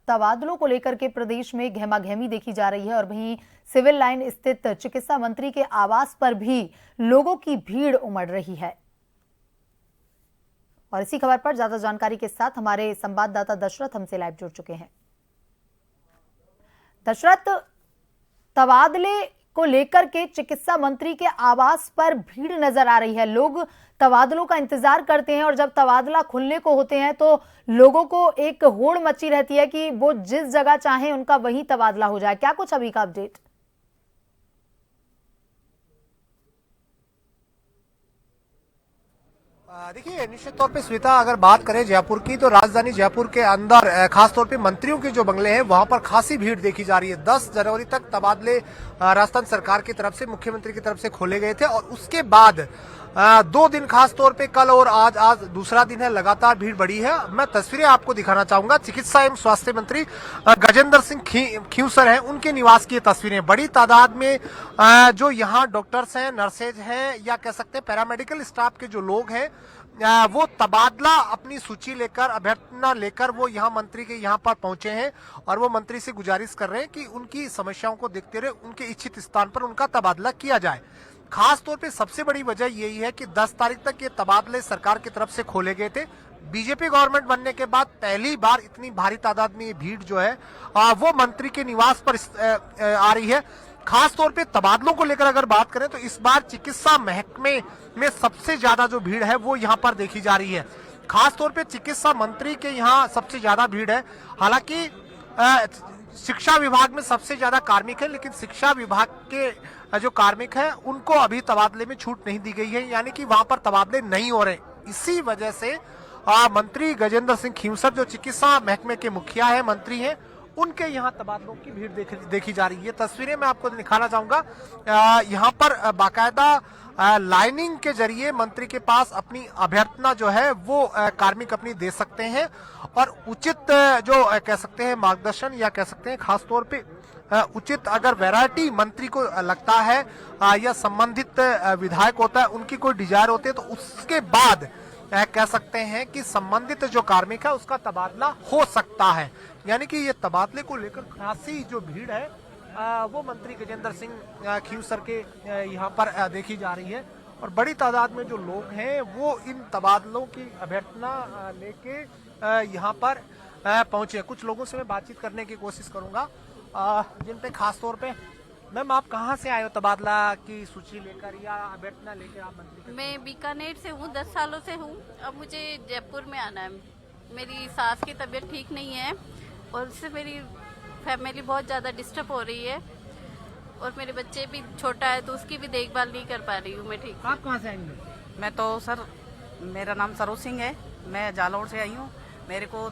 तबादलों को लेकर के प्रदेश में गहमागहमी देखी जा रही है और वहीं सिविल लाइन स्थित चिकित्सा मंत्री के आवास पर भी लोगों की भीड़ उमड़ रही है। और इसी खबर पर ज्यादा जानकारी के साथ हमारे संवाददाता दशरथ हमसे लाइव जुड़ चुके हैं। दशरथ, तबादले को लेकर के चिकित्सा मंत्री के आवास पर भीड़ नजर आ रही है। लोग तबादलों का इंतजार करते हैं और जब तबादला खुलने को होते हैं तो लोगों को एक होड़ मची रहती है कि वो जिस जगह चाहें उनका वहीं तबादला हो जाए। क्या कुछ अभी का अपडेट? देखिए, निश्चित तौर पे श्वेता, अगर बात करें जयपुर की तो राजधानी जयपुर के अंदर खासतौर पे मंत्रियों के जो बंगले हैं वहां पर खासी भीड़ देखी जा रही है। 10 जनवरी तक तबादले राजस्थान सरकार की तरफ से, मुख्यमंत्री की तरफ से खोले गए थे और उसके बाद 2 दिन खासतौर पे कल और आज दूसरा दिन है, लगातार भीड़ बढ़ी है। मैं तस्वीरें आपको दिखाना चाहूंगा। चिकित्सा एवं स्वास्थ्य मंत्री गजेंद्र सिंह खींवसर हैं, उनके निवास की तस्वीरें। बड़ी तादाद में जो यहाँ डॉक्टर्स हैं, नर्सेज हैं या कह सकते हैं पैरामेडिकल स्टाफ के जो लोग हैं वो तबादला अपनी सूची लेकर, अभ्यर्थना लेकर वो यहाँ मंत्री के यहाँ पर पहुंचे हैं और वो मंत्री से गुजारिश कर रहे हैं कि उनकी समस्याओं को देखते हुए उनके इच्छित स्थान पर उनका तबादला किया जाए। खास तौर पे सबसे बड़ी वजह यही है कि 10 तारीख तक ये तबादले सरकार की तरफ से खोले गए थे। बीजेपी गवर्नमेंट बनने के बाद पहली बार इतनी भारी तादाद में ये भीड़ जो है वो मंत्री के निवास पर आ रही है। खास तौर पे तबादलों को लेकर अगर बात करें तो इस बार चिकित्सा महकमे में सबसे ज्यादा जो भीड़ है वो यहाँ पर देखी जा रही है। खास तौर पे चिकित्सा मंत्री के यहाँ सबसे ज्यादा भीड़ है। हालांकि शिक्षा विभाग में सबसे ज्यादा कार्मिक है, लेकिन शिक्षा विभाग के जो कार्मिक है उनको अभी तबादले में छूट नहीं दी गई है, यानी कि वहां पर तबादले नहीं हो रहे। इसी वजह से मंत्री गजेंद्र सिंह खींवसर जो चिकित्सा महकमे के मुखिया है, मंत्री हैं, उनके यहाँ तबादलों की भीड़ देखी जा रही है। तस्वीरें मैं आपको दिखाना चाहूंगा। यहाँ पर बाकायदा लाइनिंग के जरिए मंत्री के पास अपनी अभ्यर्थना जो है वो कार्मिक अपनी दे सकते हैं और उचित जो कह सकते हैं मार्गदर्शन या कह सकते हैं खास तौर पे उचित अगर वैरायटी मंत्री को लगता है या संबंधित विधायक होता है, उनकी कोई डिजायर होती है तो उसके बाद कह सकते हैं कि संबंधित जो कार्मिक है उसका तबादला हो सकता है। यानी कि ये तबादले को लेकर खासी जो भीड़ है वो मंत्री गजेंद्र सिंह खींवसर के यहाँ पर देखी जा रही है और बड़ी तादाद में जो लोग हैं वो इन तबादलों की अभ्यर्थना लेके यहाँ पर पहुंचे। कुछ लोगों से मैं बातचीत करने की कोशिश करूंगा जिन पे खास तौर पे। मैम, आप कहाँ से आए हो तबादला की सूची लेकर या अभ्यर्थना लेकर? आप मंत्री? मैं बीकानेर से हूँ, 10 सालों से हूँ। अब मुझे जयपुर में आना है। मेरी सास की तबीयत ठीक नहीं है और उससे मेरी फैमिली बहुत ज़्यादा डिस्टर्ब हो रही है और मेरे बच्चे भी छोटा है तो उसकी भी देखभाल नहीं कर पा रही हूँ मैं ठीक। आप कहाँ से आएंगे? मैं तो सर, मेरा नाम सरोज सिंह है, मैं जालौर से आई हूँ। मेरे को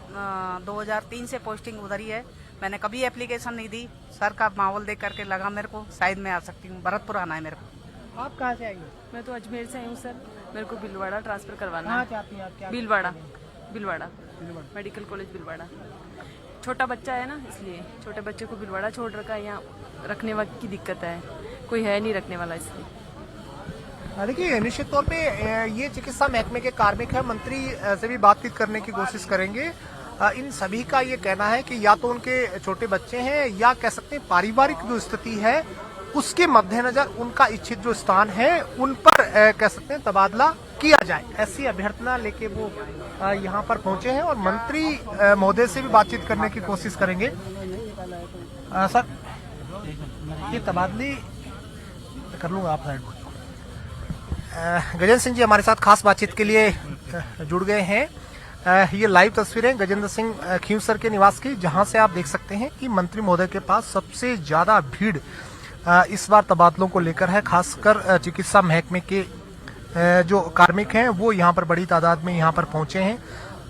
2003 से पोस्टिंग उधर ही है। मैंने कभी एप्लीकेशन नहीं दी। सर का माहौल देख करके लगा मेरे को शायद मैं आ सकती हूँ। भरतपुर आना है मेरे को। आप कहाँ से आएंगे? मैं तो अजमेर से आई हूँ सर, मेरे को भीलवाड़ा ट्रांसफर करवाना कहाँ है। चाहती हैं आप? क्या भीलवाड़ा मेडिकल कॉलेज भीलवाड़ा। छोटा बच्चा है ना, इसलिए छोटे बच्चे को भीलवाड़ा छोड़ रखा है। यहाँ रखने वक्त की दिक्कत है, कोई है नहीं रखने वाला, इसलिए। देखिए, निश्चित तौर पे ये चिकित्सा महकमे के कार्मिक है। मंत्री से भी बातचीत करने की कोशिश करेंगे। इन सभी का ये कहना है कि या तो उनके छोटे बच्चे हैं या कह सकते हैं पारिवारिक जो स्थिति है उसके मद्देनजर उनका इच्छित जो स्थान है उन पर कह सकते हैं तबादला किया जाए। ऐसी अभ्यर्थना लेके वो यहाँ पर पहुंचे हैं और मंत्री महोदय से भी बातचीत करने की कोशिश करेंगे। सर, ये तबादले कर लूंगा, आप साइड। गजेंद्र सिंह जी हमारे साथ खास बातचीत के लिए जुड़ गए हैं। ये लाइव तस्वीरें गजेंद्र सिंह खींवसर के निवास की, जहां से आप देख सकते हैं कि मंत्री महोदय के पास सबसे ज्यादा भीड़ इस बार तबादलों को लेकर है। खासकर चिकित्सा महकमे के जो कार्मिक हैं वो यहाँ पर बड़ी तादाद में यहाँ पर पहुंचे हैं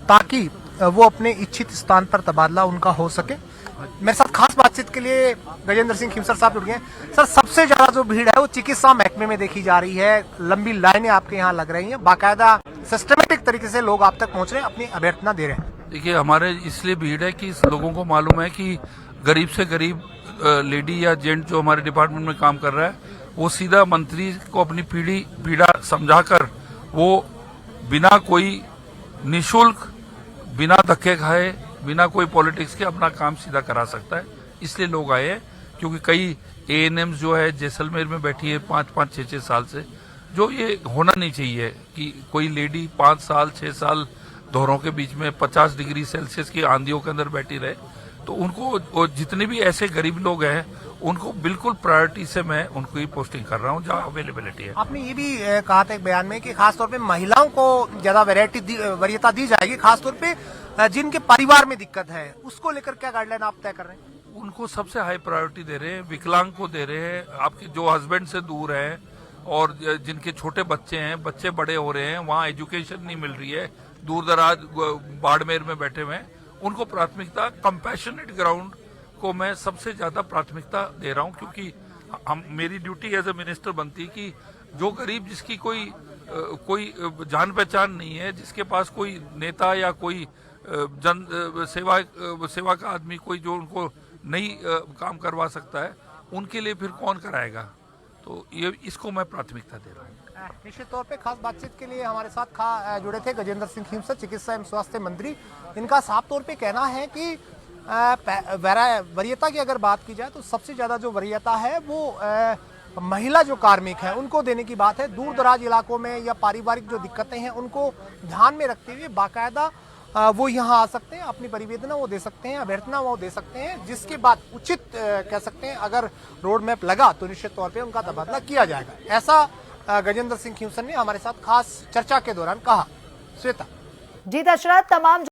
ताकि वो अपने इच्छित स्थान पर तबादला उनका हो सके। मेरे साथ खास बातचीत के लिए गजेंद्र सिंह खींवसर साहब जुड़ गए। सर, सबसे ज्यादा जो भीड़ है वो चिकित्सा महकमे में देखी जा रही है। लंबी लाइनें आपके यहाँ लग रही हैं, बाकायदा सिस्टमेटिक तरीके से लोग आप तक पहुंच रहे हैं, अपनी अभ्यर्थना दे रहे हैं। देखिए, हमारे इसलिए भीड़ है कि लोगों को मालूम है कि गरीब से गरीब लेडी या जेंट जो हमारे डिपार्टमेंट में काम कर रहा है वो सीधा मंत्री को अपनी पीड़ा समझाकर वो बिना कोई निशुल्क, बिना धक्के खाए बिना कोई पॉलिटिक्स के अपना काम सीधा करा सकता है, इसलिए लोग आए हैं। क्योंकि कई ANMs जो है जैसलमेर में बैठी है 5-5, 6-6 साल से, जो ये होना नहीं चाहिए कि कोई लेडी 5 साल 6 साल दोहरों के बीच में 50 डिग्री सेल्सियस की आंधियों के अंदर बैठी रहे। तो उनको जितने भी ऐसे गरीब लोग हैं उनको बिल्कुल प्रायोरिटी से मैं उनको ही पोस्टिंग कर रहा हूँ जहाँ अवेलेबिलिटी है। आपने ये भी कहा था एक बयान में कि खासतौर पे महिलाओं को ज्यादा वरीयता दी जाएगी, खासतौर पे जिनके परिवार में दिक्कत है, उसको लेकर क्या गाइडलाइन आप तय कर रहे हैं? उनको सबसे हाई प्रायोरिटी दे रहे हैं, विकलांग को दे रहे हैं, आपके जो हस्बैंड से दूर हैं और जिनके छोटे बच्चे हैं, बच्चे बड़े हो रहे हैं, वहाँ एजुकेशन नहीं मिल रही है, दूर दराज बाड़मेर में बैठे हुए हैं, उनको प्राथमिकता, कंपैशनेट ग्राउंड को मैं सबसे ज्यादा प्राथमिकता दे रहा हूं। क्योंकि मेरी ड्यूटी एज ए मिनिस्टर बनती है कि जो गरीब जिसकी कोई जान पहचान नहीं है, जिसके पास कोई नेता या कोई जन सेवा का आदमी कोई जो उनको नहीं काम करवा सकता है, उनके लिए फिर कौन कराएगा। तो ये इसको मैं प्राथमिकता दे रहा हूँ। निश्चित तौर पे खास बातचीत के लिए हमारे साथ जुड़े थे गजेंद्र सिंह खीमसर, चिकित्सा एवं स्वास्थ्य मंत्री। इनका साफ तौर पे कहना है कि वरीयता की अगर बात की जाए तो सबसे ज्यादा जो वरीयता है वो महिला जो कार्मिक है उनको देने की बात है। दूर दराज इलाकों में या पारिवारिक जो दिक्कतें हैं उनको ध्यान में रखते हुए बाकायदा वो यहाँ आ सकते हैं, अपनी परिवेदना वो दे सकते हैं, अभ्यर्थना वो दे सकते हैं, जिसके बाद उचित कह सकते हैं अगर रोड मैप लगा तो निश्चित तौर पे उनका तबादला किया जाएगा। ऐसा गजेंद्र सिंह खीमसर ने हमारे साथ खास चर्चा के दौरान कहा। श्वेता जी दशरथ, तमाम